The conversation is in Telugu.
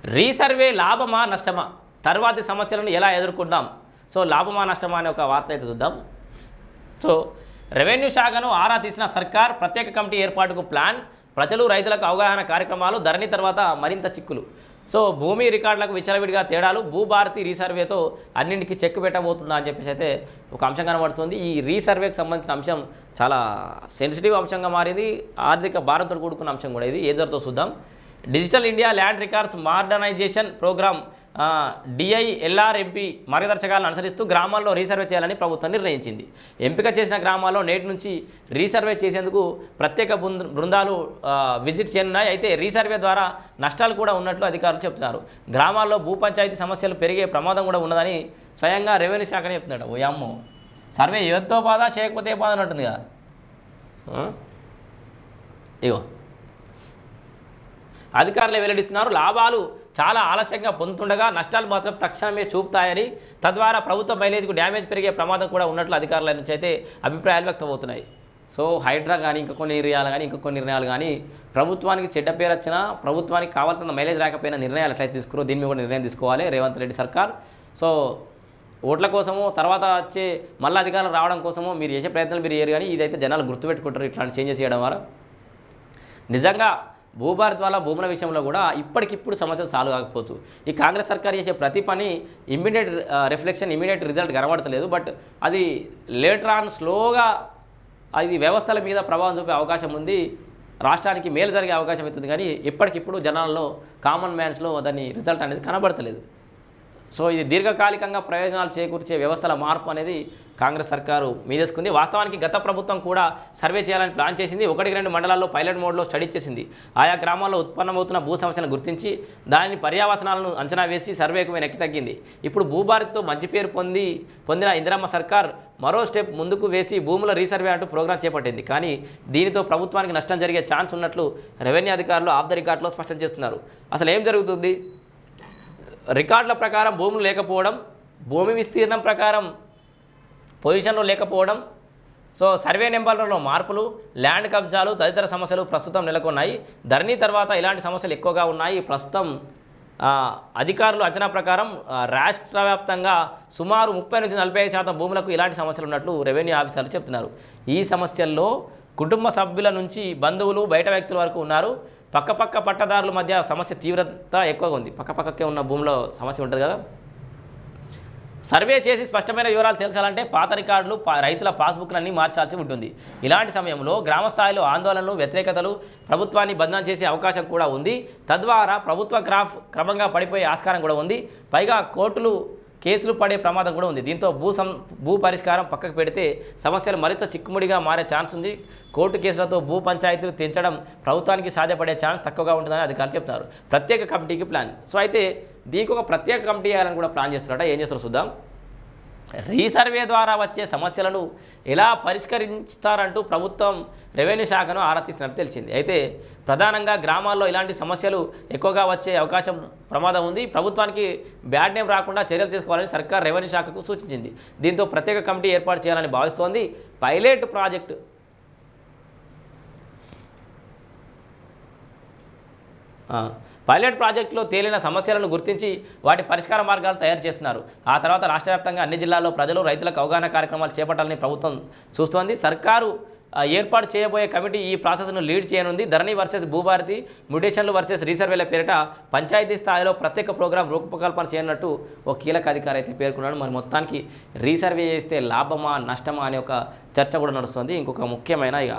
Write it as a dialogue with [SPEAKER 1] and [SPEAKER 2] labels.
[SPEAKER 1] రీసర్వే లాభమా నష్టమా, తర్వాతి సమస్యలను ఎలా ఎదుర్కొంటాం? సో లాభమా నష్టమా అనే ఒక వార్త అయితే చూద్దాం. సో రెవెన్యూ శాఖను ఆరా తీసిన సర్కార్, ప్రత్యేక కమిటీ ఏర్పాటుకు ప్లాన్, ప్రజలు రైతులకు అవగాహన కార్యక్రమాలు, ధరణి తర్వాత మరింత చిక్కులు. సో భూమి రికార్డులకు విచ్చలవిడిగా తేడాలు, భూభారతి రీసర్వేతో అన్నింటికి చెక్ పెట్టబోతుందా అని చెప్పేసి అయితే ఒక అంశం కనబడుతుంది. ఈ రీసర్వేకి సంబంధించిన అంశం చాలా సెన్సిటివ్ అంశంగా మారింది, ఆర్థిక భారంతో కూడుకున్న అంశం కూడా. ఇది ఏం జరుగుతుందో చూద్దాం. Digital India land records modernization program DILRMP మార్గదర్శకాలను అనుసరిస్తూ గ్రామాల్లో రీసర్వే చేయాలని ప్రభుత్వం నిర్ణయించింది. ఎంపిక చేసిన గ్రామాల్లో నేటి నుంచి రీసర్వే చేసేందుకు ప్రత్యేక బృందాలు విజిట్ చేయనున్నాయి. అయితే రీసర్వే ద్వారా నష్టాలు కూడా ఉన్నట్లు అధికారులు చెప్తున్నారు. గ్రామాల్లో భూ పంచాయతీ సమస్యలు పెరిగే ప్రమాదం కూడా ఉన్నదని స్వయంగా రెవెన్యూ శాఖనే చెప్తున్నాడు. ఓ అమ్మో, సర్వే ఏదో బాధ చేయకపోతే బాధ అంటుంది కదా. ఇగో అధికారులు వెల్లడిస్తున్నారు. లాభాలు చాలా ఆలస్యంగా పొందుతుండగా నష్టాలు మాత్రం తక్షణమే చూపుతాయని, తద్వారా ప్రభుత్వ మైలేజ్కు డ్యామేజ్ పెరిగే ప్రమాదం కూడా ఉన్నట్లు అధికారుల నుంచి అయితే అభిప్రాయాలు వ్యక్తమవుతున్నాయి. సో హైడ్రా కానీ ఇంకా కొన్ని నిర్ణయాలు కానీ ప్రభుత్వానికి చెడ్డ పేరు వచ్చినా, ప్రభుత్వానికి కావాల్సిన మైలేజ్ రాకపోయినా నిర్ణయాలు ఎట్లయితే తీసుకురో దీని మీద కూడా నిర్ణయం తీసుకోవాలి రేవంత్ రెడ్డి సర్కార్. సో ఓట్ల కోసమో తర్వాత వచ్చే మళ్ళీ అధికారులు రావడం కోసమో మీరు చేసే ప్రయత్నాలు మీరు చేయరు, కానీ ఇదైతే జనాలు గుర్తుపెట్టుకుంటారు ఇట్లాంటి చేంజెస్ చేయడం వల్ల. నిజంగా భూభారత్ వల్ల భూముల విషయంలో కూడా ఇప్పటికిప్పుడు సమస్యలు సాల్వ్ కాకపోవచ్చు. ఈ కాంగ్రెస్ సర్కార్ చేసే ప్రతి పని ఇమ్మీడియట్ రిఫ్లెక్షన్, ఇమ్మీడియట్ రిజల్ట్ కనబడతలేదు. బట్ అది లేటర్ ఆన్ స్లోగా అది వ్యవస్థల మీద ప్రభావం చూపే అవకాశం ఉంది, రాష్ట్రానికి మేలు జరిగే అవకాశం అవుతుంది. కానీ ఇప్పటికిప్పుడు జనాల్లో, కామన్ మ్యాన్స్లో దాని రిజల్ట్ అనేది కనబడతలేదు. సో ఇది దీర్ఘకాలికంగా ప్రయోజనాలు చేకూర్చే వ్యవస్థల మార్పు అనేది కాంగ్రెస్ సర్కారు మీదేసుకుంది. వాస్తవానికి గత ప్రభుత్వం కూడా సర్వే చేయాలని ప్లాన్ చేసింది. 1-2 మండలాల్లో పైలట్ మోడ్లో స్టడీ చేసింది. ఆయా గ్రామాల్లో ఉత్పన్నమవుతున్న భూ సమస్యలను గుర్తించి దాని పర్యావసనాలను అంచనా వేసి సర్వేకు వెనక్కి తగ్గింది. ఇప్పుడు భూభారత్తో మంచి పేరు పొందిన ఇందిరమ్మ సర్కార్ మరో స్టెప్ ముందుకు వేసి భూముల రీసర్వే అంటూ ప్రోగ్రాం చేపట్టింది. కానీ దీనితో ప్రభుత్వానికి నష్టం జరిగే ఛాన్స్ ఉన్నట్లు రెవెన్యూ అధికారులు ఆఫ్ ద రికార్డులో స్పష్టం చేస్తున్నారు. అసలు ఏం జరుగుతుంది? రికార్డుల ప్రకారం భూములు లేకపోవడం, భూమి విస్తీర్ణం ప్రకారం పొజిషన్లో లేకపోవడం, సో సర్వే నెంబర్లలో మార్పులు, ల్యాండ్ కబ్జాలు తదితర సమస్యలు ప్రస్తుతం నెలకొన్నాయి. ధరణి తర్వాత ఇలాంటి సమస్యలు ఎక్కువగా ఉన్నాయి. ప్రస్తుతం అధికారులు అంచనా ప్రకారం రాష్ట్ర వ్యాప్తంగా సుమారు 30-45% భూములకు ఇలాంటి సమస్యలు ఉన్నట్లు రెవెన్యూ ఆఫీసర్లు చెప్తున్నారు. ఈ సమస్యల్లో కుటుంబ సభ్యుల నుంచి బంధువులు, బయట వ్యక్తుల వరకు ఉన్నారు. పక్కపక్క పట్టదారుల మధ్య సమస్య తీవ్రత ఎక్కువగా ఉంది. పక్కపక్కకే ఉన్న భూమిలో సమస్య ఉంటుంది కదా. సర్వే చేసి స్పష్టమైన వివరాలు తెలుసాలంటే పాత రికార్డులు, రైతుల పాస్బుక్లన్నీ మార్చాల్సి ఉంటుంది. ఇలాంటి సమయంలో గ్రామ స్థాయిలో ఆందోళనలు, వ్యతిరేకతలు ప్రభుత్వాన్ని బదనాం చేసే అవకాశం కూడా ఉంది. తద్వారా ప్రభుత్వ గ్రాఫ్ క్రమంగా పడిపోయే ఆస్కారం కూడా ఉంది. పైగా కోర్టులు కేసులు పడే ప్రమాదం కూడా ఉంది. దీంతో భూ పరిష్కారం పక్కకు పెడితే సమస్యలు మరింత చిక్కుముడిగా మారే ఛాన్స్ ఉంది. కోర్టు కేసులతో భూ పంచాయతీలు తెంచడం ప్రభుత్వానికి సాధ్యపడే ఛాన్స్ తక్కువగా ఉంటుందని అధికారులు చెప్తున్నారు. ప్రత్యేక కమిటీకి ప్లాన్. సో అయితే దీనికి ఒక ప్రత్యేక కమిటీ వేయాలని కూడా ప్లాన్ చేస్తున్నారట. ఏం చేస్తారో చూద్దాం. రీసర్వే ద్వారా వచ్చే సమస్యలను ఎలా పరిష్కరిస్తారంటూ ప్రభుత్వం రెవెన్యూ శాఖను ఆరా తీసినట్టు తెలిసింది. అయితే ప్రధానంగా గ్రామాల్లో ఇలాంటి సమస్యలు ఎక్కువగా వచ్చే అవకాశం ప్రమాదం ఉంది. ప్రభుత్వానికి బ్యాడ్ నేమ్ రాకుండా చర్యలు తీసుకోవాలని సర్కార్ రెవెన్యూ శాఖకు సూచించింది. దీంతో ప్రత్యేక కమిటీ ఏర్పాటు చేయాలని భావిస్తోంది. పైలట్ ప్రాజెక్టులో తేలిన సమస్యలను గుర్తించి వాటి పరిష్కార మార్గాలు తయారు చేస్తున్నారు. ఆ తర్వాత రాష్ట్ర వ్యాప్తంగా అన్ని జిల్లాల్లో ప్రజలు, రైతులకు అవగాహన కార్యక్రమాలు చేపట్టాలని ప్రభుత్వం చూస్తోంది. సర్కారు ఏర్పాటు చేయబోయే కమిటీ ఈ ప్రాసెస్ను లీడ్ చేయనుంది. ధరణి వర్సెస్ భూభారతి, మ్యుటేషన్లు వర్సెస్ రీసర్వేల పేరిట పంచాయతీ స్థాయిలో ప్రత్యేక ప్రోగ్రాం రూపకల్పన చేయనున్నట్టు ఒక కీలక అధికారి అయితే పేర్కొన్నాడు. మరి మొత్తానికి రీసర్వే చేస్తే లాభమా నష్టమా అనే ఒక చర్చ కూడా నడుస్తుంది. ఇంకొక ముఖ్యమైన